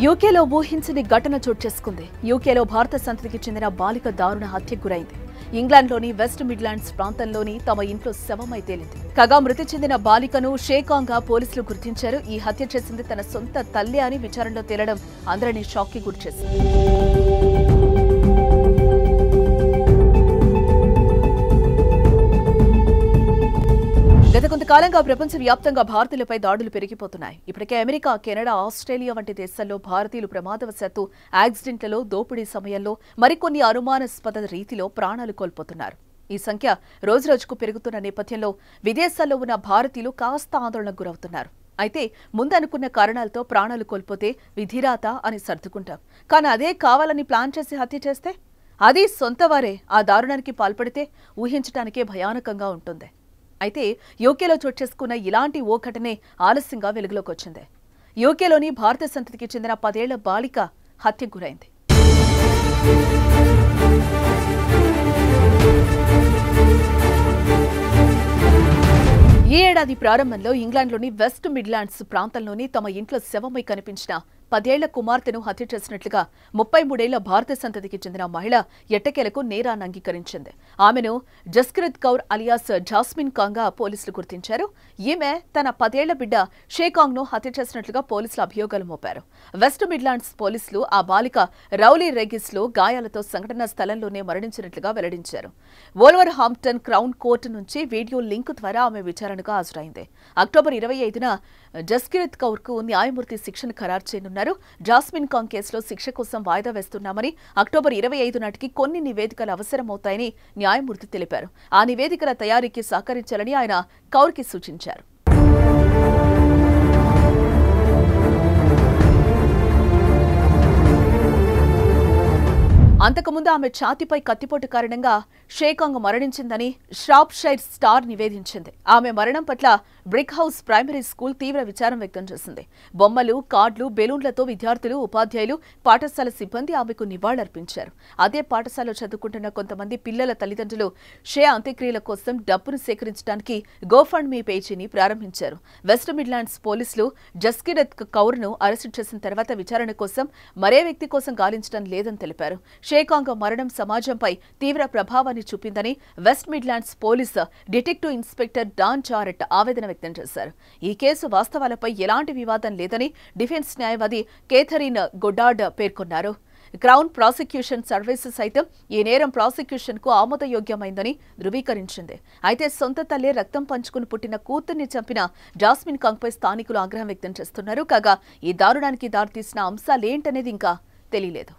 యూకేలో ఊహించని ఘటన చోటు చేసుకుంది. యూకేలో భారత సంతతికి చెందిన బాలిక దారుణ హత్యకు గురైంది. ఇంగ్లాండ్లోని వెస్ట్ మిడ్లాండ్స్ ప్రాంతంలోని తమ ఇంట్లో శవమై తేలింది. కాగా మృతి చెందిన బాలికను షేకాంగ్గా పోలీసులు గుర్తించారు. ఈ హత్య చేసింది తన సొంత తల్లి అని విచారణలో తేలడం అందరినీ షాక్కి గురిచేసింది. గత కొంతకాలంగా ప్రపంచవ్యాప్తంగా భారతీయులపై దాడులు పెరిగిపోతున్నాయి. ఇప్పటికే అమెరికా, కెనడా, ఆస్ట్రేలియా వంటి దేశాల్లో భారతీయులు ప్రమాదవశాత్తు యాక్సిడెంట్లలో, దోపిడీ సమయంలో మరికొన్ని అనుమానాస్పద రీతిలో ప్రాణాలు కోల్పోతున్నారు. ఈ సంఖ్య రోజురోజుకు పెరుగుతున్న నేపథ్యంలో విదేశాల్లో ఉన్న భారతీయులు కాస్త ఆందోళనకు గురవుతున్నారు. అయితే ముందనుకున్న కారణాలతో ప్రాణాలు కోల్పోతే విధిరాత అని సర్దుకుంటాం. కానీ అదే కావాలని ప్లాన్ చేసి హత్య చేస్తే, అది సొంతవారే ఆ దారుణానికి పాల్పడితే ఊహించడానికే భయానకంగా ఉంటుంది. అయితే యూకేలో చోటు చేసుకున్న ఇలాంటి ఓ ఘటనే ఆలస్యంగా వెలుగులోకి వచ్చింది. యూకేలోని భారత సంతతికి చెందిన 10 ఏళ్ల బాలిక హత్యకు గురైంది. ఈ ఏడాది ప్రారంభంలో ఇంగ్లాండ్లోని వెస్ట్ మిడ్లాండ్స్ ప్రాంతంలోని తమ ఇంట్లో శవమై కనిపించిన 10 ఏళ్ల కుమార్తెను హత్య చేసినట్లుగా 33 ఏళ్ల భారత సంతతికి చెందిన మహిళ ఎట్టకేలకు నేరాన్ని అంగీకరించింది. ఆమెను జస్క్రిత్ కౌర్ అలియాస్ జాస్మిన్ కాంగ్గా పోలీసులు గుర్తించారు. ఈమె తన 10 ఏళ్ల బిడ్డ షేకాంగ్ను హత్య చేసినట్లుగా పోలీసులు అభియోగాలు మోపారు. వెస్ట్ మిడ్లాండ్స్ పోలీసులు ఆ బాలిక రౌలీ రెగిస్లో గాయాలతో సంఘటనా స్థలంలోనే మరణించినట్లుగా వెల్లడించారు. వోల్వర్ హాంప్టన్ క్రౌన్ కోర్టు నుంచి వీడియో లింక్ ద్వారా ఆమె విచారణకు హాజరైంది. అక్టోబర్ 25న జస్క్రిత్ కౌర్కు న్యాయమూర్తి శిక్షను ఖరారు చేయనున్నారు. జాస్మిన్ కాంగ్ కేసులో శిక్ష కోసం వాయిదా వేస్తున్నామని, అక్టోబర్ 25 నాటికి కొన్ని నివేదికలు అవసరమవుతాయని న్యాయమూర్తి తెలిపారు. ఆ నివేదికల తయారీకి సహకరించాలని ఆయన కౌర్కి సూచించారు. అంతకుముందు ఆమె ఛాతీపై కత్తిపోటు కారణంగా షేకాంగ్ మరణించిందని షార్ప్షైర్ స్టార్ నివేదించింది. ఆమె మరణం పట్ల బ్రిక్ హౌస్ ప్రైమరీ స్కూల్ తీవ్ర విచారం వ్యక్తం చేసింది. బొమ్మలు, కార్డులు, బెలూన్లతో విద్యార్థులు, ఉపాధ్యాయులు, పాఠశాల సిబ్బంది ఆమెకు నివాళులర్పించారు. అదే పాఠశాలలో చదువుకుంటున్న కొంతమంది పిల్లల తల్లిదండ్రులు షే అంత్యక్రియల కోసం డబ్బును సేకరించడానికి గోఫండ్ మీ పేజీని ప్రారంభించారు. వెస్ట్ మిడ్లాండ్స్ పోలీసులు జస్కిరత్ కౌర్ను అరెస్టు చేసిన తర్వాత విచారణ కోసం మరే వ్యక్తి కోసం గాలించడం లేదని తెలిపారు. షేకాంగ్ మరణం సమాజంపై తీవ్ర ప్రభావాన్ని చూపిందని West Midlands police detective inspector Don Jarrett ఆవేదన వ్యక్తం చేశారు. ఈ కేసు వాస్తవాలపై ఎలాంటి వివాదం లేదని డిఫెన్స్ న్యాయవాది కేథరిన్ గొడార్డ్ పేర్కొన్నారు. క్రౌన్ ప్రాసిక్యూషన్ సర్వీసెస్ సైతం ఈ నేరం ప్రాసిక్యూషన్కు ఆమోదయోగ్యమైందని ధృవీకరించింది. అయితే సొంత తల్లే రక్తం పంచుకుని పుట్టిన కూతుర్ని చంపిన జాస్మిన్ కాంగ్పై స్థానికులు ఆగ్రహం వ్యక్తం చేస్తున్నారు. కాగా ఈ దారుణానికి దారితీసిన అంశాలేంటనేది ఇంకా తెలియలేదు.